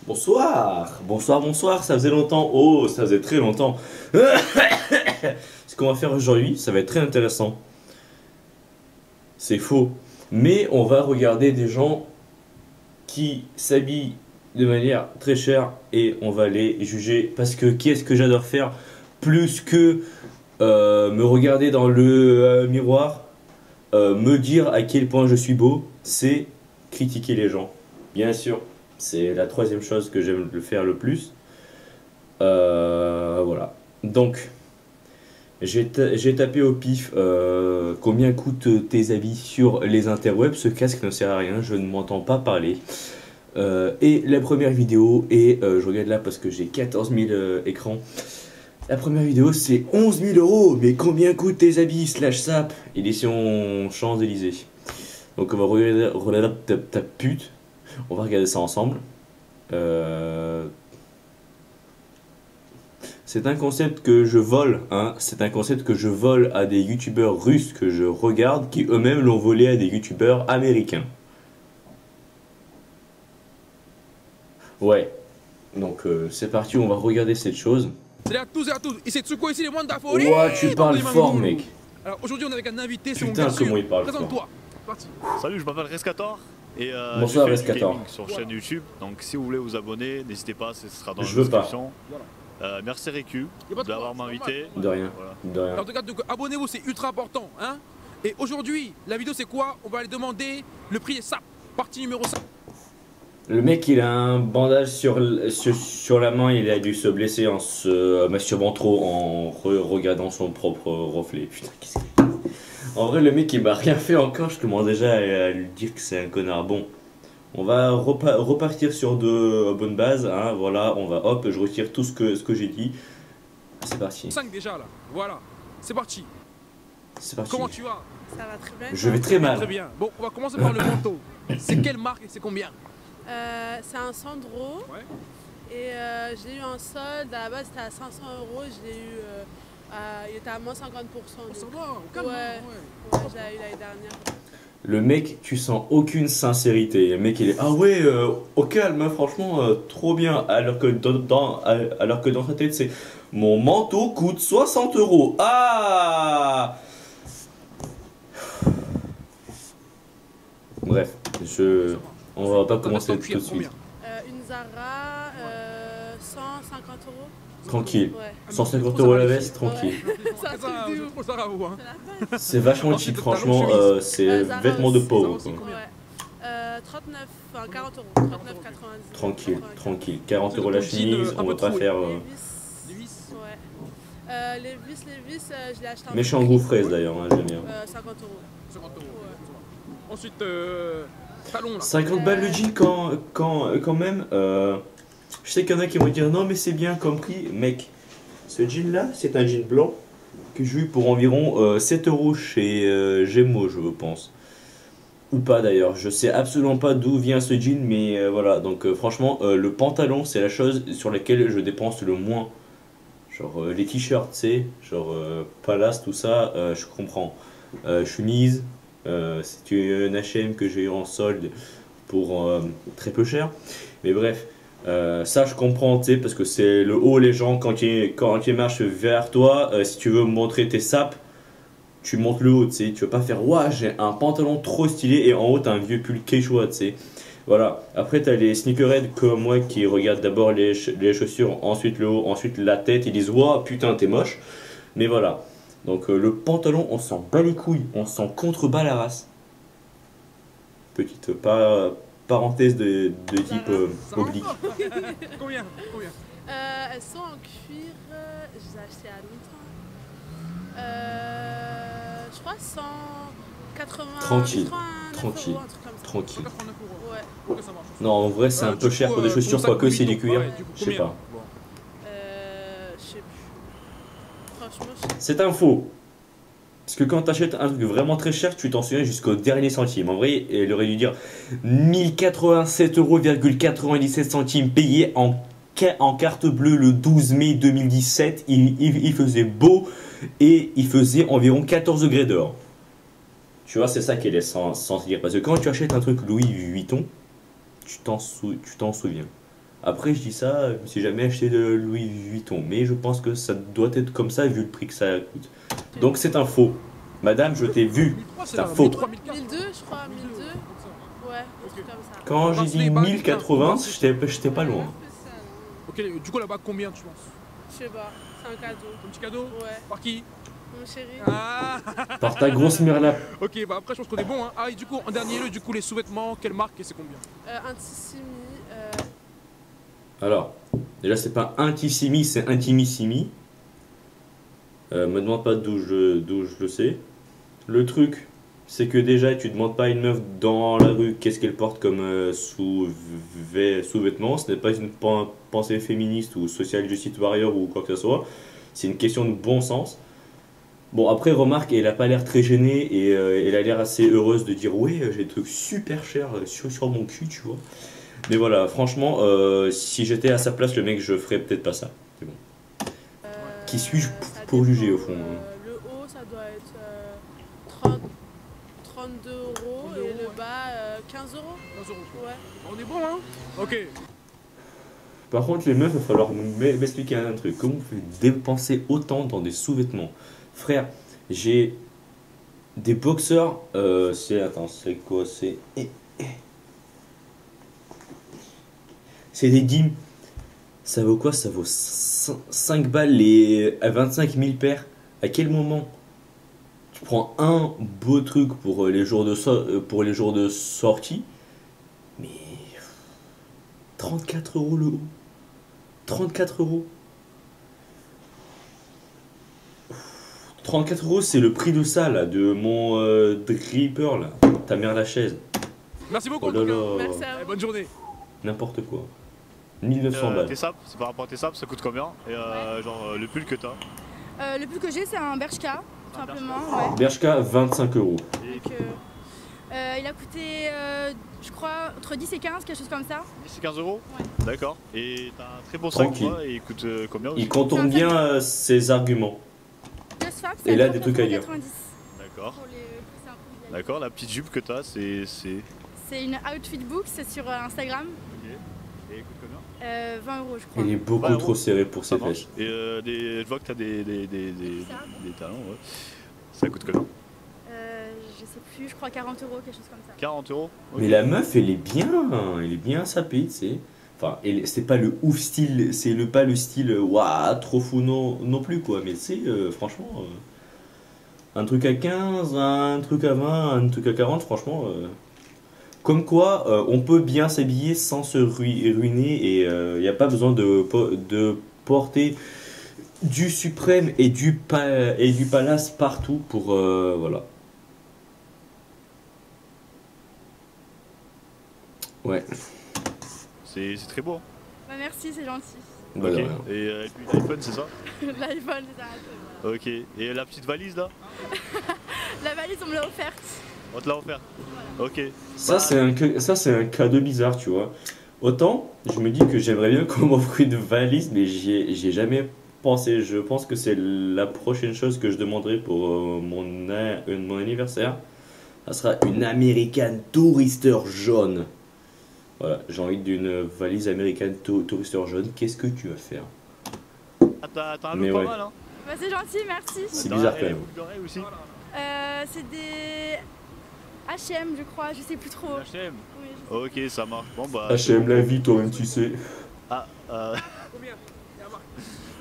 Bonsoir, bonsoir, bonsoir, ça faisait longtemps, oh, ça faisait très longtemps. Ce qu'on va faire aujourd'hui, ça va être très intéressant. C'est faux. Mais on va regarder des gens qui s'habillent de manière très chère et on va les juger. Parce que qu'est-ce que j'adore faire plus que me regarder dans le miroir, me dire à quel point je suis beau, c'est critiquer les gens. Bien sûr. C'est la troisième chose que j'aime le faire le plus. Voilà. Donc, j'ai tapé au pif combien coûtent tes habits sur les interwebs. Ce casque ne sert à rien, je ne m'entends pas parler. Et la première vidéo, et je regarde là parce que j'ai 14 000 écrans. La première vidéo c'est 11 000 euros. Mais combien coûtent tes habits slash sap édition Champs-Élysées. Donc on va regarder ta pute. On va regarder ça ensemble. C'est un concept que je vole, hein. C'est un concept que je vole à des youtubeurs russes que je regarde, qui eux-mêmes l'ont volé à des youtubeurs américains. Ouais. Donc c'est parti, on va regarder cette chose. Salut à tous et à tous, ici Tsuko, ici les moines d'Afori. Ouah, tu parles fort, mec. Alors aujourd'hui on est avec un invité, c'est mon Putain, gars comment sûr. il parle Présente-toi. Parti. Salut, je m'appelle Rescator et Bonsoir, je fais du Rescator. gaming sur chaîne YouTube. Donc si vous voulez vous abonner, n'hésitez pas, ce sera dans la Je veux pas. description. Merci Récu d'avoir m'invité. De rien. Voilà. De rien. Alors en tout cas, donc, abonnez-vous, c'est ultra important, hein. Et aujourd'hui, la vidéo c'est quoi? On va aller demander le prix des SAP, partie numéro 5. Le mec il a un bandage sur la main, il a dû se blesser en se masturbant trop en regardant son propre reflet. Putain, qu'est-ce que... En vrai le mec il m'a rien fait encore, je commence déjà à lui dire que c'est un connard. Bon, on va repartir sur de bonnes bases, hein, voilà, on va hop, je retire tout ce que j'ai dit. C'est parti. 5 déjà là, voilà, c'est parti. C'est parti. Comment tu vas? Ça va très bien. Je vais très mal. Très bien. Bon, on va commencer par le manteau. C'est quelle marque et c'est combien? C'est un Sandro. Ouais. Et je l'ai eu en solde. À la base, c'était à 500 euros. Je l'ai eu. Il était à moins 50%. On s'en donc. va, au calme. Ouais, Ouais. ouais, je l'ai eu l'année dernière. Le mec, tu sens aucune sincérité. Le mec, il est ah ouais, au calme, hein, franchement, trop bien. Alors que dans sa tête, c'est mon manteau coûte 60 euros. Ah! Bref, on va pas commencer tout de suite. Une Zara, 150 euros. Tranquille. Ouais. 150 euros la veste, tranquille. Ça, Ça, c'est c'est du ouf. trop ça, vous, hein. C'est la base. C'est vachement cheap, franchement. C'est Zara vêtements de aussi. pauvre. Zara aussi, quoi. Ouais. 39, enfin 40 euros. 39,90. Tranquille, 95. tranquille. 40 euros la chemise, on va pas faire. Les vis. Les vis. Ouais. Les vis, je l'ai acheté un Méchant peu goût prix. fraise d'ailleurs, hein, j'aime bien. 50 euros. 50 euros. Ouais. Ensuite, talon là. 50 balles le jean quand même. Je sais qu'il y en a qui vont dire non mais c'est bien comme prix. Mec, ce jean là c'est un jean blanc que j'ai eu pour environ 7 euros chez Gémeaux je pense. Ou pas d'ailleurs, je sais absolument pas d'où vient ce jean mais voilà. Donc franchement le pantalon c'est la chose sur laquelle je dépense le moins. Genre les t-shirts tu sais, genre Palace tout ça je comprends. Chemise, c'est une H&M que j'ai eu en solde pour très peu cher. Mais bref, ça je comprends, tu sais, parce que c'est le haut, les gens, quand ils marchent vers toi, si tu veux montrer tes sapes, tu montes le haut, tu sais. Tu veux pas faire, ouah, j'ai un pantalon trop stylé et en haut t'as un vieux pull quechua, tu sais. Voilà. Après t'as les sneakerheads comme moi qui regardent d'abord les chaussures, ensuite le haut, ensuite la tête, ils disent, ouah, putain, t'es moche. Mais voilà. Donc le pantalon, on s'en bat les couilles, on s'en contrebat la race. Petite parenthèse de type oblique. Combien? Elles sont en cuir, je les ai achetées il y a longtemps. Je crois 180. Tranquille, 189 tranquille, euros, un truc comme ça. tranquille. 189 euros. Ouais. Ok, ça marche. Non, en vrai, c'est un peu Du cher coup, pour des chaussures, ton sac quoique c'est Louis du cuir. Vuitton, du coup, Je sais combien pas. Bon. Je sais plus. Franchement, je sais pas. C'est un faux. Parce que quand t'achètes un truc vraiment très cher, tu t'en souviens jusqu'au dernier centime. En vrai, il aurait dû dire 1087,97 € payé en carte bleue le 12 mai 2017. Il faisait beau et il faisait environ 14 degrés dehors. Tu vois, c'est ça qu'elle est censée dire. Parce que quand tu achètes un truc Louis Vuitton, tu t'en souviens. Après, je dis ça, je me suis jamais acheté de Louis Vuitton, mais je pense que ça doit être comme ça vu le prix que ça coûte. Donc c'est un faux. Madame, je t'ai vu. 1003, C'est un là, faux. 1003, 1004. 1002, je crois, 1002. Ouais, un truc comme ça. Quand j'ai dit 1080, j'étais pas loin. Ok, du coup là-bas, combien tu penses? Je sais pas, c'est un cadeau. Un petit cadeau? Ouais, Par qui? mon chéri. Ah Par ta grosse mirla. Ok, bah après je pense qu'on est bon hein. Ah et du coup, en dernier lieu, du coup les sous-vêtements, quelle marque et c'est combien? Intissimi. Alors, déjà c'est pas Intissimi, c'est Intimissimi. Me demande pas d'où je le sais. Le truc, c'est que déjà tu demandes pas à une meuf dans la rue qu'est-ce qu'elle porte comme sous-vêtements. Ce n'est pas une pensée féministe ou social justice warrior ou quoi que ce soit. C'est une question de bon sens. Bon après remarque, elle a pas l'air très gênée et elle a l'air assez heureuse de dire ouais j'ai des trucs super chers sur mon cul tu vois. Mais voilà franchement si j'étais à sa place le mec je ferais peut-être pas ça. C'est bon. Qui suis-je pour juger au fond Le haut ça doit être 32 euros et le bas 15 euros. 15 euros. Ouais. On est bon hein? Ok. Par contre les meufs il va falloir m'expliquer un truc. Comment vous pouvez dépenser autant dans des sous-vêtements? Frère, j'ai des boxeurs, attends, c'est quoi? C'est des gyms. Ça vaut quoi? Ça vaut 5 balles à 25 000 paires. À quel moment tu prends un beau truc pour les jours de sortie, mais 34 euros le haut. 34 euros. 34 euros, c'est le prix de ça, là, de mon dripper, là. Ta mère la chaise. Merci beaucoup. Oh là là. Merci à Eh, vous. bonne journée. N'importe quoi. 1900 balles. Tes sapes, c'est par rapport à tes sapes, ça coûte combien? Et genre le pull que t'as? Le pull que j'ai, c'est un Bershka, tout Un simplement. Ouais. Bershka, 25 euros. Donc, il a coûté, je crois, entre 10 et 15, quelque chose comme ça. 10 et 15 euros? Ouais. D'accord. Et t'as un très beau sac, Tranquille. quoi, et il coûte combien aussi? Il contourne bien ses arguments. Just Fab, Et c'est là, des trucs à dire. 90 D'accord. pour les plus simples. D'accord, la petite jupe que t'as, c'est. C'est une outfit book, c'est sur Instagram. Ok. Et il coûte combien? 20 euros, je crois. Il est beaucoup Ouais, trop serré pour Ça ses marche. fesses. Et je vois que t'as des Ça. talons, ouais. Ça coûte combien? Je sais plus, je crois 40 euros, quelque chose comme ça. 40 euros? Mais la meuf, elle est bien sapée, tu sais. Enfin, c'est pas le ouf style, pas le style waouh, trop fou non plus, quoi. Mais tu sais, franchement, un truc à 15, un truc à 20, un truc à 40, franchement. Comme quoi, on peut bien s'habiller sans se ruiner et il n'y a pas besoin de porter du suprême et du palace partout pour. Voilà. Ouais. C'est très beau. Bah, merci, c'est gentil. Bah, Ok. de rien. Et puis l'iPhone, c'est ça? L'iPhone, c'est ça. Voilà. Ok. Et la petite valise là? La valise, on me l'a offerte. On te l'a offert? Ok. Ça, c'est un cadeau bizarre, tu vois. Autant, je me dis que j'aimerais bien qu'on m'offre une valise, mais j'y ai jamais pensé. Je pense que c'est la prochaine chose que je demanderai pour mon anniversaire. Ça sera une American Tourister jaune. Voilà, j'ai envie d'une valise American Tourister jaune. Qu'est-ce que tu vas faire? Ah, t'as un Mais look ouais. pas mal, hein? Bah, c'est gentil, merci. C'est T'as- bizarre et quand les même. boucles d'oreilles aussi? C'est des H&M, je crois, je sais plus trop. H&M. Oui, je sais. Ok, ça marche. Bon bah. H&M la vie, toi-même tu sais. Ah, Combien? Et la marque?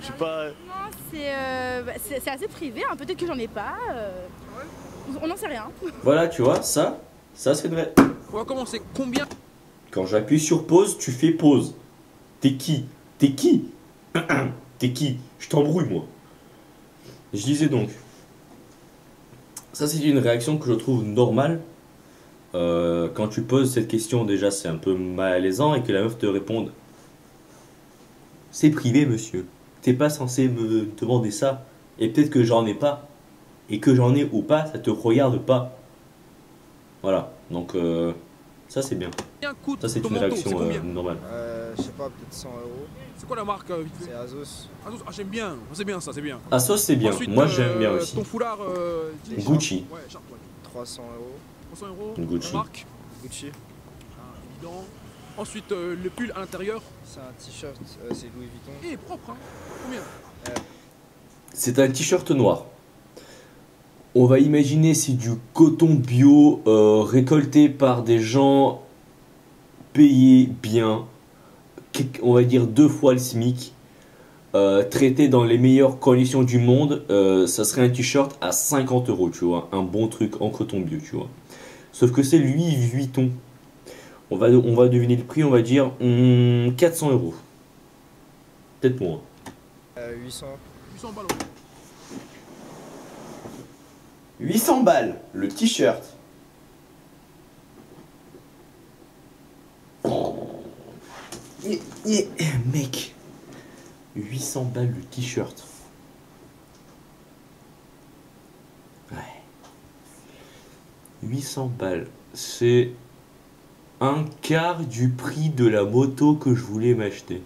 je sais pas. Non, c'est assez privé, hein. Peut-être que j'en ai pas. On n'en sait rien. Voilà, tu vois, ça c'est vrai. On va commencer. Combien? Quand j'appuie sur pause, tu fais pause. T'es qui? T'es qui? T'es qui? Je t'embrouille, moi. Je disais donc. Ça, c'est une réaction que je trouve normale. Quand tu poses cette question, déjà, c'est un peu malaisant et que la meuf te réponde. C'est privé, monsieur. T'es pas censé me demander ça. Et peut-être que j'en ai pas. Et que j'en ai ou pas, ça te regarde pas. Voilà. Donc, ça, c'est bien. Combien coûte Ça, c'est ton une manteau? réaction C'est combien? normale. Je sais pas, peut-être 100 euros. C'est quoi la marque vite fait? C'est Asos. Ah, j'aime bien. C'est bien ça, c'est bien. Asos, c'est bien. Ensuite, Moi, j'aime bien aussi. Ton foulard. Gucci. Ouais, Sharp, ouais. 300 euros. 300 euros. Gucci. La marque. Gucci. Ah, évident. Ensuite, le pull à l'intérieur. C'est un t-shirt, c'est Louis Vuitton. Et propre, hein. Combien? C'est un t-shirt noir. On va imaginer c'est du coton bio récolté par des gens payés bien, on va dire 2 fois le SMIC, traité dans les meilleures conditions du monde. Ça serait un t-shirt à 50 euros, tu vois, un bon truc en coton bio, tu vois. Sauf que c'est Louis Vuitton. On va deviner le prix, on va dire 400 euros. Peut-être moins. 800. 800 balles, ok. 800 balles, le t-shirt. Mec, 800 balles le t-shirt. Ouais. 800 balles, c'est un quart du prix de la moto que je voulais m'acheter.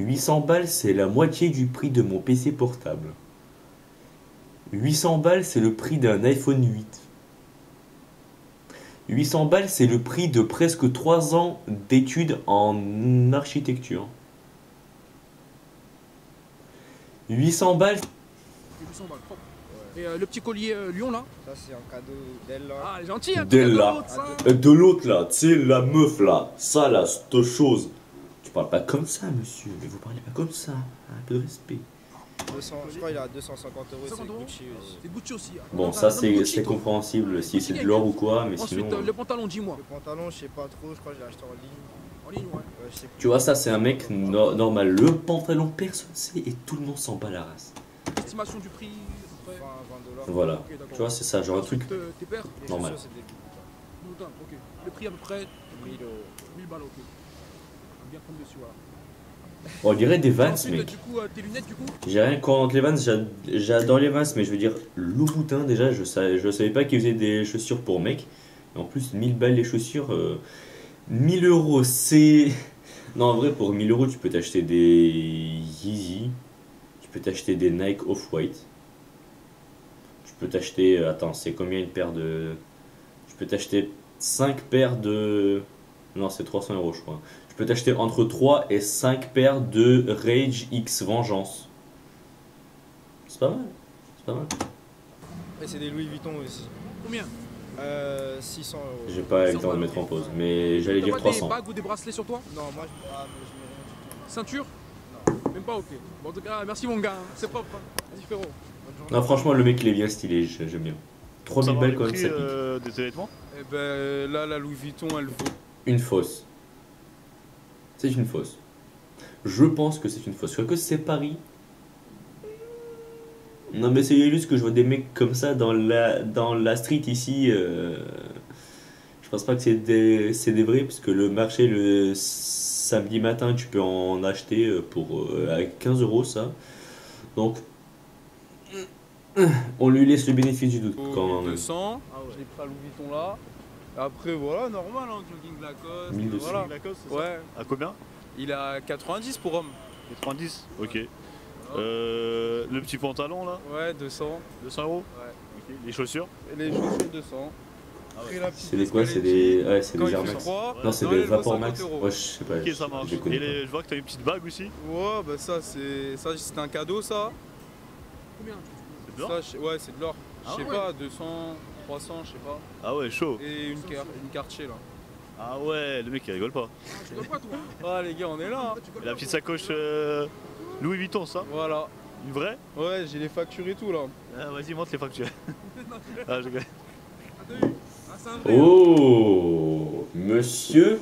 800 balles, c'est la moitié du prix de mon PC portable. 800 balles, c'est le prix d'un iPhone 8. 800 balles, c'est le prix de presque 3 ans d'études en architecture. 800 balles. 800 balles, propre. Et le petit collier lion là? Ça, c'est un cadeau d'elle là. Ah, elle est gentille, hein, D'elle, petit là. cadeau, l'autre, ça. De l'autre là, tu sais, la meuf là, ça là, cette chose. Tu parles pas comme ça, monsieur, mais vous parlez pas comme ça. Un peu de respect. 200, je crois qu'il a 250 euros, c'est 50 euros. Gucci aussi. C'est Gucci aussi. hein. Bon, T'as ça un homme Gucci, c'est toi. compréhensible si c'est de Gucci, l'or ou quoi, mais Ensuite, sinon. le pantalon, dis-moi. Le pantalon, je sais pas trop, je crois que je l'ai acheté en ligne. En ligne, ouais. Ouais, je sais plus. Tu vois, ça c'est un mec normal. Le pantalon, personne sait et tout le monde s'en bat la race. Estimation du prix. à peu près. 20 $. Voilà. Ok, d'accord. Tu vois, c'est ça, genre un truc Ensuite, tes paires. Les normal. chaussures, c'est des Louis Louboutin, ok. Le prix à peu près. 1000 euros. 1000 balles, ok. On va bien prendre dessus, voilà. On dirait des Vans, Ensuite, mec. du coup, tes lunettes, du coup. J'ai rien contre les Vans, j'adore les Vans, mais je veux dire, Louboutin déjà, je savais pas qu'ils faisaient des chaussures pour mecs. Et en plus, 1000 balles les chaussures, 1000 euros, c'est. Non, en vrai, pour 1000 euros, tu peux t'acheter des Yeezy, tu peux t'acheter des Nike Off-White, tu peux t'acheter. Attends, c'est combien une paire de. Tu peux t'acheter 5 paires de. Non, c'est 300 euros, je crois. Tu peux t'acheter entre 3 et 5 paires de Rage X Vengeance. C'est pas mal. C'est pas mal. Et c'est des Louis Vuitton aussi. Combien? 600 euros. J'ai pas eu le temps de mettre en pause, mais j'allais T'as dire pas 300. des bagues ou des bracelets sur toi? Non, moi, je mets rien du tout. Ceinture? Même pas, ok. Bon, en tout cas, merci mon gars, hein. C'est propre. Hein. Vas-y, frérot. Bonne journée. Non, franchement, le mec il est bien stylé, j'aime bien. 3000 Savoir balles le quand même, prix, ça pique. de tes vêtements. Eh ben là, la Louis Vuitton, elle vaut. Une fausse. C'est une fausse. Je pense que c'est une fausse. Que c'est Paris. Non, mais c'est juste que je vois des mecs comme ça dans la street ici. Je pense pas que c'est des vrais, parce que le marché le samedi matin, tu peux en acheter pour à 15 euros ça. Donc, on lui laisse le bénéfice du doute quand même. 200. Je l'ai pris à Louis Vuitton là. Après, voilà, normal, hein, jogging Lacoste. 1200. Voilà. Lacoste, c'est ça Ouais, À combien? il a 90 pour homme. 90. Ok. Le petit pantalon là, Ouais, 200. 200 euros. Ouais. Ok. Les chaussures. Et les chaussures, 200. Après, la petite C'est des veste quoi? C'est des. Ouais, c'est Quand des il Air fait Max. froid, Non, c'est non, des elle vaut Vapor 50 Max. euros. Ouais, je sais pas. Ok, ça marche. je les connais Et pas. je vois que t'as une petite bague aussi. Ouais, bah ça, c'est un cadeau ça. Combien? C'est de l'or. Ça, ouais, c'est de l'or. Ah Je sais ouais. pas, 200, 300, je sais pas. Ah ouais, chaud. Et une Cartier là. Ah ouais, le mec il rigole pas. Ah, tu dois pas, toi. Ah les gars, on est là. Hein. Tu Et la petite sacoche Louis Vuitton, ça. Voilà. Une vraie. Ouais, j'ai les factures et tout là. Ah, vas-y, montre les factures. Ah, je rigole. Ah, t'as vu? Ah, c'est un vrai. hein. Oh, monsieur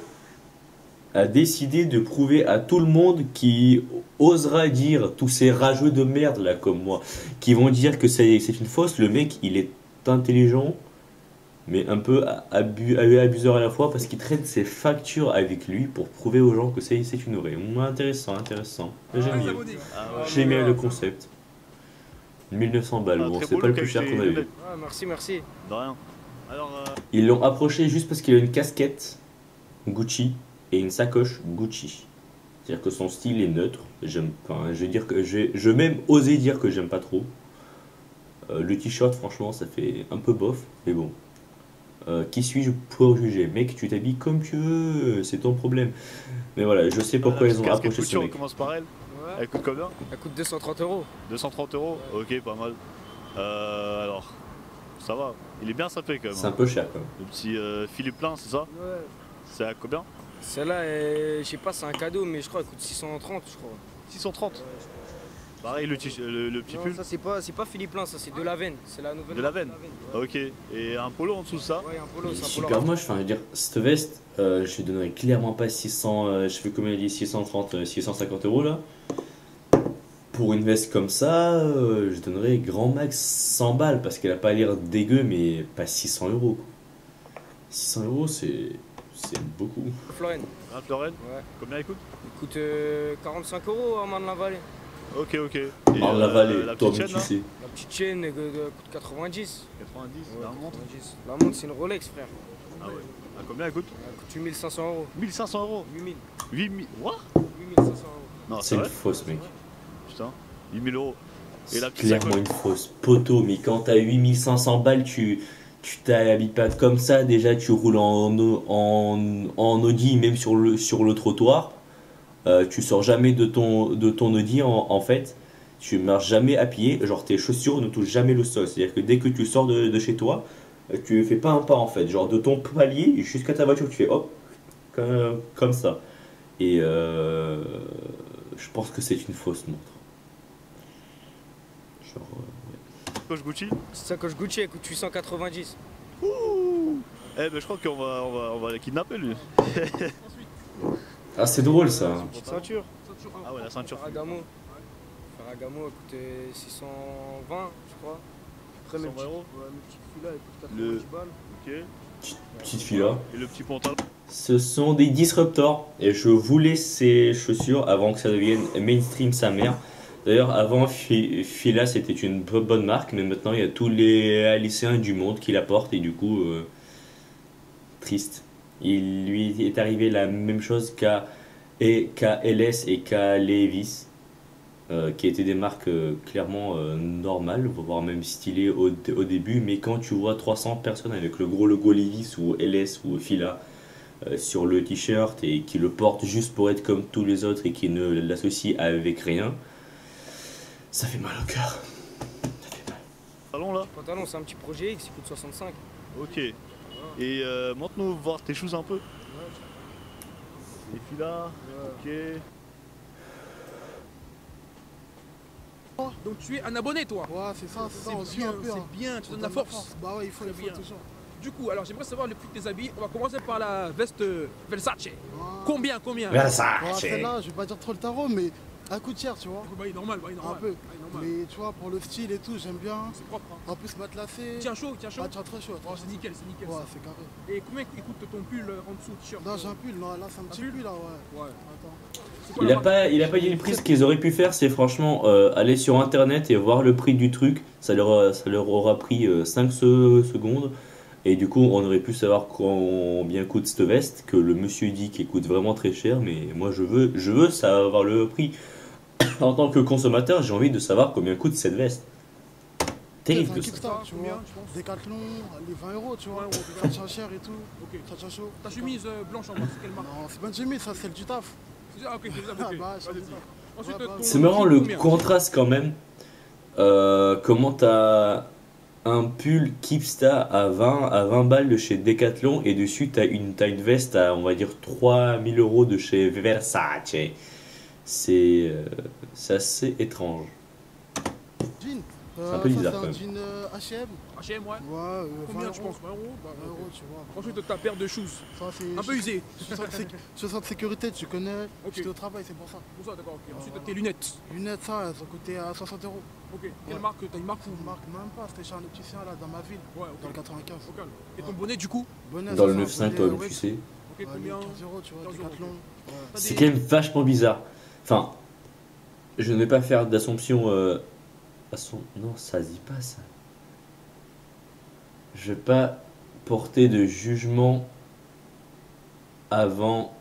a décidé de prouver à tout le monde qui osera dire, tous ces rageux de merde là comme moi, qui vont dire que c'est une fausse. Le mec, il est intelligent, mais un peu abuseur à la fois, parce qu'il traite ses factures avec lui pour prouver aux gens que c'est une vraie. Intéressant, intéressant. J'aime Ah, bien. abonnés. Ah ouais. J'aime bien le concept. 1900 balles, Ah, bon, très c'est beau pas le look plus cher avec qu'on a les eu. lunettes. Ah, merci. De rien. Alors, Ils l'ont approché juste parce qu'il a une casquette Gucci et une sacoche Gucci. C'est-à-dire que son style est neutre. Enfin, je vais dire que je vais même oser dire que j'aime pas trop. Le t-shirt, franchement, ça fait un peu bof, mais bon. Qui suis-je pour juger? Mec, tu t'habilles comme tu veux, c'est ton problème. Mais voilà, je sais pourquoi ils ont approché ce On mec. commence par elle. Ouais. Elle coûte combien? Elle coûte 230 euros. 230 euros. Ok, pas mal. Alors, ça va. Il est bien sapé quand même. C'est un peu cher quand même. Le petit Philippe Plein, c'est ça? Ouais. C'est à combien? Celle-là, je sais pas, c'est un cadeau, mais je crois qu'elle coûte 630, je crois. 630. Pareil, le petit Non, pull. ça c'est pas Philippe Plein, ça c'est de la veine. C'est la nouvelle. De la veine. Ouais, Ok. Et un polo en dessous de ça? ouais, un polo, c'est un polo. Super moche, enfin, je veux dire, cette veste, je lui donnerais clairement pas 600, je fais combien il dit 630, 650 euros là. Pour une veste comme ça, je donnerais grand max 100 balles parce qu'elle a pas l'air dégueu, mais pas 600 euros. Quoi. 600 euros, c'est beaucoup. Florène. Un Florène? Ouais. Combien il coûte? Il coûte 45 euros à Marne-la-Vallée. Ok, ok. Et, Dans la vallée, la toi, petite mais chaîne tu là? sais. La petite chaîne coûte 90. 90, Ouais, la montre. 90. La montre, c'est une Rolex, frère. Ah ouais. À combien elle coûte? Elle coûte 8500 euros. 1500 euros. 8000. 8000. What? 8500 euros. Non, C'est c'est une vrai? fausse, mec. Putain. 8000 euros. Et la C'est petite clairement sacoche? une fausse. Poteau, mais quand t'as 8500 balles, tu t'habilles pas comme ça. Déjà, tu roules en Audi, même sur le trottoir. Tu sors jamais de ton Audi en fait. Tu marches jamais à pied. Genre, tes chaussures ne touchent jamais le sol. C'est-à-dire que dès que tu sors de chez toi, tu fais pas un pas en fait. Genre, de ton palier jusqu'à ta voiture, tu fais hop, comme ça. Et je pense que c'est une fausse montre. Genre, Sacoche Gucci? Cette sacoche Gucci, elle coûte 890. Ouh. Eh ben je crois on va la kidnapper lui. Ah, c'est drôle ça. Petite ceinture. Ah ouais, la ceinture. Ferragamo. Ferragamo, elle coûtait 620, je crois. Après, mes 120 euros. petits filets, elles coûtent Le- 90 balles. Ok. Petite fille là. Et le petit pantalon? Ce sont des disruptors et je voulais ces chaussures avant que ça devienne mainstream sa mère. D'ailleurs, avant Fila c'était une bonne marque, mais maintenant il y a tous les lycéens du monde qui la portent et du coup, triste. Il lui est arrivé la même chose qu'à LS et qu'à Levi's, qui étaient des marques clairement normales, voire même stylées au début, mais quand tu vois 300 personnes avec le gros logo Levi's ou LS ou Fila sur le t-shirt et qui le portent juste pour être comme tous les autres et qui ne l'associent avec rien, ça fait mal au cœur. Ça fait mal. Pantalon là? Le pantalon, c'est un petit projet X, il coûte 65. Ok. Et montre-nous voir tes choses un peu. Les filles là. Ok. Donc tu es un abonné, toi. Ouais, c'est ça, on C'est suit bien, un peu. hein. c'est bien, tu On donnes la force. Bah ouais, il faut bien. toujours. Du coup, alors j'aimerais savoir le prix de tes habits. On va commencer par la veste Versace. Ouais. Combien Ouais, celle-là, je vais pas dire trop le tarot, mais elle coûte cher, tu vois. Bah, il est normal, bah, il est normal. Un peu. Bah, il est normal. Mais tu vois, pour le style et tout, j'aime bien. C'est propre. Hein. En plus, matelassé. Tiens chaud, tiens chaud. Ah, tiens, très chaud. Oh, c'est nickel, c'est nickel. Ouais, ça. c'est carré. Et combien il coûte ton pull en dessous, t-shirt? Non, j'ai un pull, non, là, c'est un petit pull pull, là, ouais. Ouais. Attends. C'est quoi Il la a marque? pas dit le prix. Ce qu'ils auraient pu faire, c'est franchement aller sur internet et voir le prix du truc. Ça leur aura pris 5 secondes. Et du coup, on aurait pu savoir combien coûte cette veste. Que le monsieur dit qu'elle coûte vraiment très cher. Mais moi, je veux savoir le prix. En tant que consommateur, j'ai envie de savoir combien coûte cette veste. C'est Terrible un que ça. Kickstarter, tu Combien, vois. tu penses? Décathlon, les 20 euros, tu vois. 20 euros, Ça tient cher et tout. Ok. Ça tient chaud. Ta chemise blanche en bas, c'est quelle marque? Non, c'est pas une chemise, ça, c'est du taf. Ah, ok, c'est ça, ok. Ah, bah, je Vas-y. sais pas. Ensuite, Ouais, bah, ton C'est marrant le combien? contraste quand même. Comment t'as un pull Keepstar à 20 balles de chez Decathlon et dessus t'as une veste à on va dire 3000 euros de chez Versace. C'est assez étrange. Jean. C'est un peu bizarre, ça, quand c'est un jean H&M. H&M, ouais. Ouais, Combien 20 tu penses? 20 euros? Bah, 20 ok. euros, tu vois. Ensuite, ta paire de shoes. Ça, c'est Un peu usé. chaussures de sécurité, tu connais. Ok. J'étais au travail, c'est pour ça. Pour ça, d'accord, ok. Ensuite, voilà. tes lunettes. Lunettes, ça, elles ont coûté à 60 euros. Ok. Quelle Ouais. marque? T'as une marque ou? Une marque, même pas, c'était chez un opticien là dans ma ville, Ouais, dans le ok. 95. Au calme. Et ton Ouais. bonnet, du coup? Bonnet, Dans ça, le c'est un 9,5 toi bonnet, tu sais. Ok, ouais, combien? 15 euros, tu vois, 15 euros, Décathlon. ok. Ouais. T'as C'est des- quand même vachement bizarre. Enfin, je ne vais pas faire d'assomption. Non, ça se dit pas ça. Je vais pas porter de jugement avant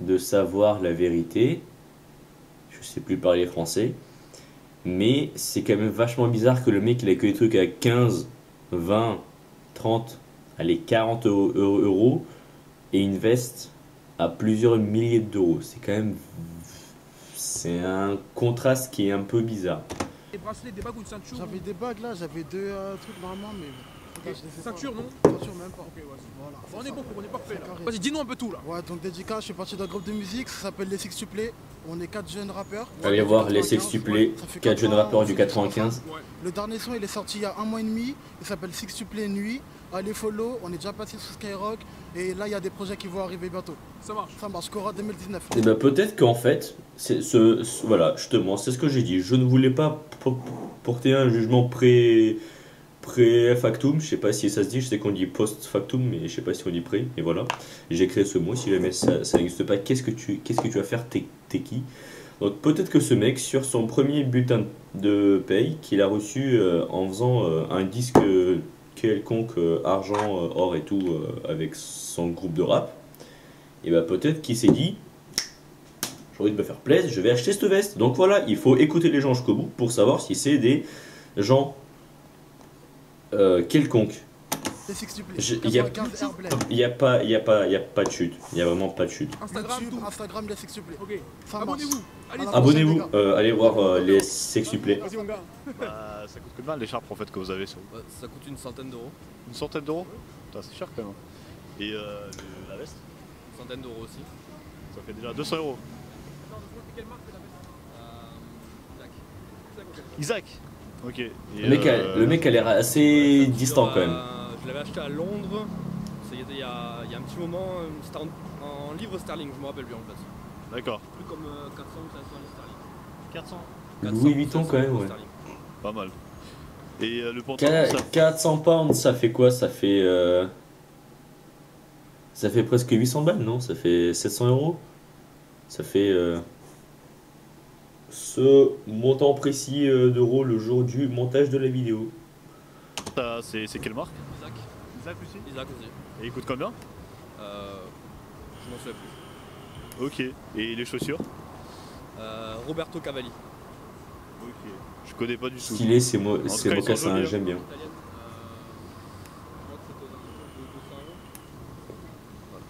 de savoir la vérité. Je sais plus parler français. Mais c'est quand même vachement bizarre que le mec il a que des trucs à 15, 20, 30, allez, 40 euros et une veste à plusieurs milliers d'euros. C'est quand même... C'est un contraste qui est un peu bizarre. Des bracelets, des bagues ou une ceinture? J'avais des bagues là, j'avais deux trucs normalement, mais. Regarde, je les ai Ceinture, pas. non? Ceinture, même pas. Ok, ouais. Voilà. On est bon, on est parfait là. carré. Vas-y, dis-nous un peu tout là. Ouais, donc dédicace, je suis parti d'un groupe de musique, ça s'appelle Les Sextuplés. On est 4 jeunes rappeurs. Allez voir les 95, sextuplés, ça fait 4 jeunes 4 ans, rappeurs du on fait 95. Ouais. Le dernier son, il est sorti il y a 1 mois et demi. Il s'appelle Sextuplé Nuit. Allez follow, on est déjà passé sur Skyrock. Et là, il y a des projets qui vont arriver bientôt. Ça marche. Ça marche, Cora 2019. Et ben peut-être qu'en fait, voilà, justement, c'est ce que j'ai dit. Je ne voulais pas porter un jugement pré-factum. Je sais pas si ça se dit, je sais qu'on dit post-factum, mais je sais pas si on dit pré. Et voilà, j'ai créé ce mot. Si jamais ça n'existe pas, qu'est-ce que tu vas faire? T'es qui? Donc peut-être que ce mec, sur son premier butin de paye qu'il a reçu en faisant un disque quelconque, argent, or et tout, avec son groupe de rap, et bah peut-être qu'il s'est dit, j'ai envie de me faire plaisir, je vais acheter cette veste. Donc voilà, il faut écouter les gens jusqu'au bout pour savoir si c'est des gens quelconques. Les Sextuplés. Il y a 95 Airblade. pas de chute, il y a vraiment pas de chute. Instagram, YouTube, tout. Instagram, Les Sextuplés. Ok. Ça marche. Abonnez-vous. Allez, À la Abonnez-vous, prochaine, les allez voir les sextuplés. vas-y mon gars. Bah, ça coûte combien l'écharpe en fait que vous avez sur vous? Bah, ça coûte une centaine d'euros. Une centaine d'euros? Putain, c'est cher quand même. Et la veste? Une centaine d'euros aussi. Ça fait déjà 200 euros. Quelle marque c'est la veste? Isaac. Isaac. Ok. Et, Le mec a l'air assez Ça distant dure, quand même. Je l'avais acheté à Londres. Il y a un petit moment. C'était en livres sterling, je me rappelle plus en fait. D'accord. Plus comme 400 ou 500 livres sterling. 400. Louis Vuitton quand même, ouais. Pas mal. Et le pantalon, ça... 400 pounds, ça fait quoi? Ça fait presque 800 balles, non? Ça fait 700 euros. Ça fait ce montant précis d'euros le jour du montage de la vidéo. c'est quelle marque? Isaac. Isaac aussi. Isaac aussi. Et il coûte combien? Je m'en souviens plus. Ok. Et les chaussures? Roberto Cavalli. Ok. Je connais pas du tout. Stylé, c'est tout cas, ils sont mocassin, jolis, hein. j'aime bien. Italienne. Je crois que c'était aux alentours de 200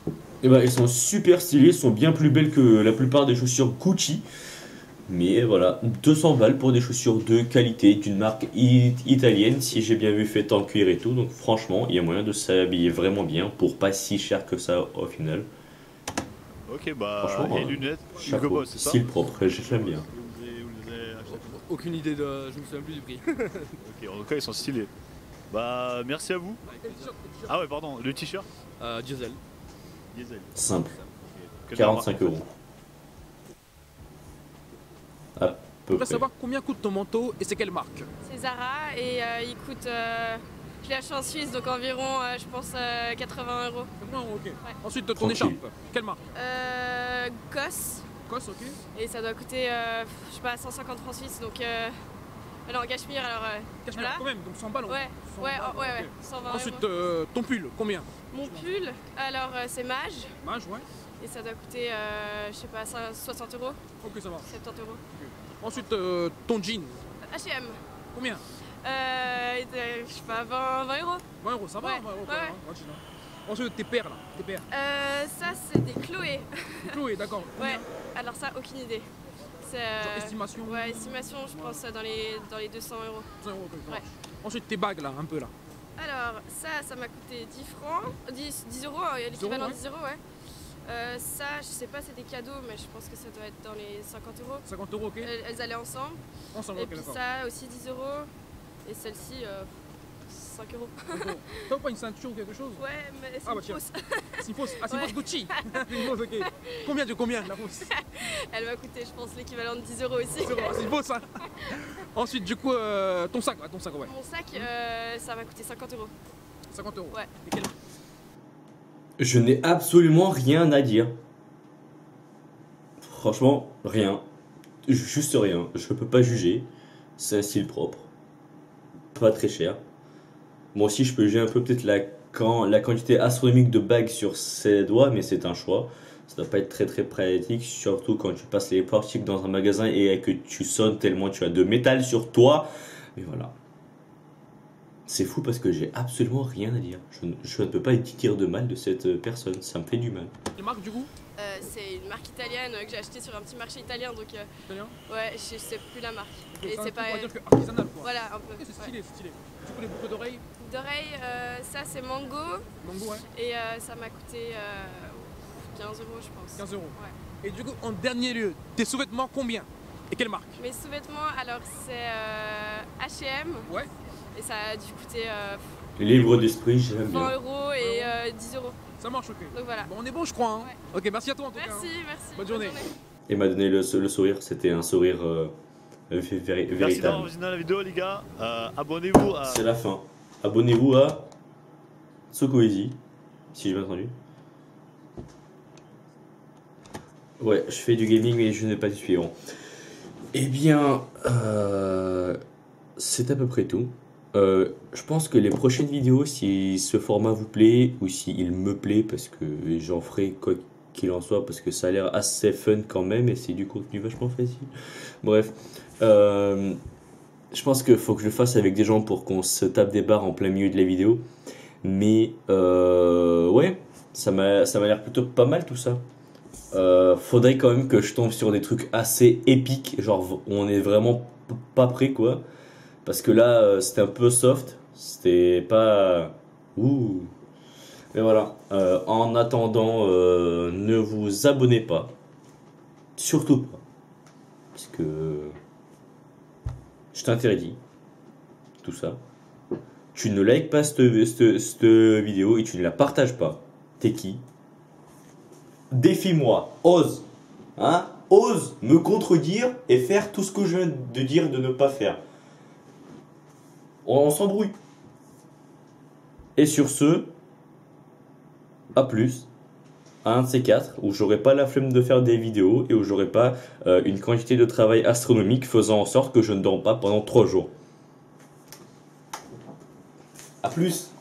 euros. Et bah, ils sont super stylés, sont bien plus belles que la plupart des chaussures Gucci. Mais voilà, 200 balles pour des chaussures de qualité d'une marque italienne, si j'ai bien vu, fait en cuir et tout. Donc franchement, il y a moyen de s'habiller vraiment bien pour pas si cher que ça au final. Ok, bah, Franchement, et lunettes, Hugo Chapeau, Boss, c'est ça? style propre, j'aime bien. Vous les avez achetés? Aucune idée de. Je me souviens plus du prix. Ok, en tout cas, ils sont stylés. Bah, merci à vous. Ah ouais, pardon, le t-shirt? Diesel. Diesel. Simple, Quelle 45 marque, en euros. À peu Je voudrais près. savoir combien coûte ton manteau et c'est quelle marque? C'est Zara et il coûte, je l'ai acheté en Suisse, donc environ, je pense, 80 euros. Ok. Ensuite, ton Tranquille. écharpe, quelle marque? Gosse, Cosse, ok. et ça doit coûter, je sais pas, 150 francs suisses, donc non, cachemire, alors Cachemire, voilà. quand même, donc 100 balles. Ouais, 100 ouais, balles, ouais, ok. ouais, 120 Ensuite, euros. ton pull, combien? Mon pull, alors c'est Mage, Mage, ouais. et ça doit coûter, je sais pas, 60 euros, Ok, ça va. 70 euros. Ensuite, ton jean, H&M, combien? je sais pas, 20 euros. 20 euros, ça va? Ouais, 20 euros, ouais, quand même, hein, jean, hein. Ensuite, tes paires là, tes paires. Ça c'est des Chloé. Chloé, d'accord. Ouais, alors ça, aucune idée. C'est, Genre estimation? Ouais, estimation, je pense dans les 200 euros. 100 euros, ok, ça Ouais. marche. Ensuite, tes bagues là, un peu là. Alors, ça m'a coûté 10 francs, 10 euros, l'équivalent de 10 euros, ouais. Ça, je sais pas, c'est des cadeaux, mais je pense que ça doit être dans les 50 euros. 50 euros, ok. Elles allaient ensemble. Ensemble, Et ok, puis d'accord. ça aussi 10 euros. Et celle-ci, 5 euros. T'as pas une ceinture ou quelque chose? Ouais, mais c'est Ah, bah, une tiens. fausse. C'est une fausse. Ah, c'est une Ouais. fausse Gucci. C'est une fausse, ok. Combien la fausse? Elle m'a coûté, je pense, l'équivalent de 10 euros aussi. C'est une fausse, hein. Ensuite, du coup, ton sac, ouais. Mon sac, ça m'a coûté 50 euros. 50 euros. Ouais. Et quelle... Je n'ai absolument rien à dire. Franchement, rien. Juste rien. Je peux pas juger. C'est un style propre. Pas très cher. Moi aussi, je peux juger un peu peut-être la quantité astronomique de bagues sur ses doigts, mais c'est un choix. Ça doit pas être très très pratique, surtout quand tu passes les portiques dans un magasin et que tu sonnes tellement tu as de métal sur toi. Mais voilà. C'est fou parce que j'ai absolument rien à dire. Je ne peux pas dire de mal de cette personne, ça me fait du mal. Quelle marque du coup? C'est une marque italienne que j'ai achetée sur un petit marché italien, donc Italien? ouais, je sais plus la marque. Et c'est pas. On va dire que artisanal quoi. Voilà, un peu. Ok, c'est ouais. stylé, c'est stylé. Du coup, les boucles d'oreilles? D'oreilles, ça c'est Mango. Mango, ouais. Et ça m'a coûté 15 € je pense. 15 €. Ouais. Et du coup, en dernier lieu, tes sous-vêtements combien? Et quelle marque? Mes sous-vêtements, alors c'est H&M. Ouais. Et ça a dû coûter Libre d'esprit, j'aime 20 bien. € et 10 €. Ça marche, ok. Donc voilà. Bon, on est bon, je crois. Hein. Ouais. Ok, merci à toi en tout cas. Merci, hein. merci. Bonne journée. Il m'a donné le sourire, c'était un sourire Merci d'avoir véritable. visionné la vidéo les gars. Abonnez-vous à... C'est la fin. Abonnez-vous à Sokoezi, si j'ai bien entendu. Ouais, je fais du gaming mais je n'ai pas de suivant. Eh bien, c'est à peu près tout. Je pense que les prochaines vidéos, si ce format vous plaît ou s'il me plaît, parce que j'en ferai quoi qu'il en soit, parce que ça a l'air assez fun quand même et c'est du contenu vachement facile. Bref, je pense qu'il faut que je le fasse avec des gens pour qu'on se tape des barres en plein milieu de la vidéo. Mais ouais, ça m'a l'air plutôt pas mal tout ça. Faudrait quand même que je tombe sur des trucs assez épiques, genre on est vraiment pas prêt quoi. Parce que là, c'était un peu soft, c'était pas... Ouh. Mais voilà, en attendant, ne vous abonnez pas. Surtout pas. Parce que... Je t'interdis. Tout ça. Tu ne likes pas cette vidéo et tu ne la partages pas. T'es qui? Défie-moi, ose. Hein? Ose me contredire et faire tout ce que je viens de dire de ne pas faire. On s'embrouille. Et sur ce, à plus, à un de ces quatre, où j'aurai pas la flemme de faire des vidéos et où j'aurai pas une quantité de travail astronomique faisant en sorte que je ne dors pas pendant 3 jours. À plus.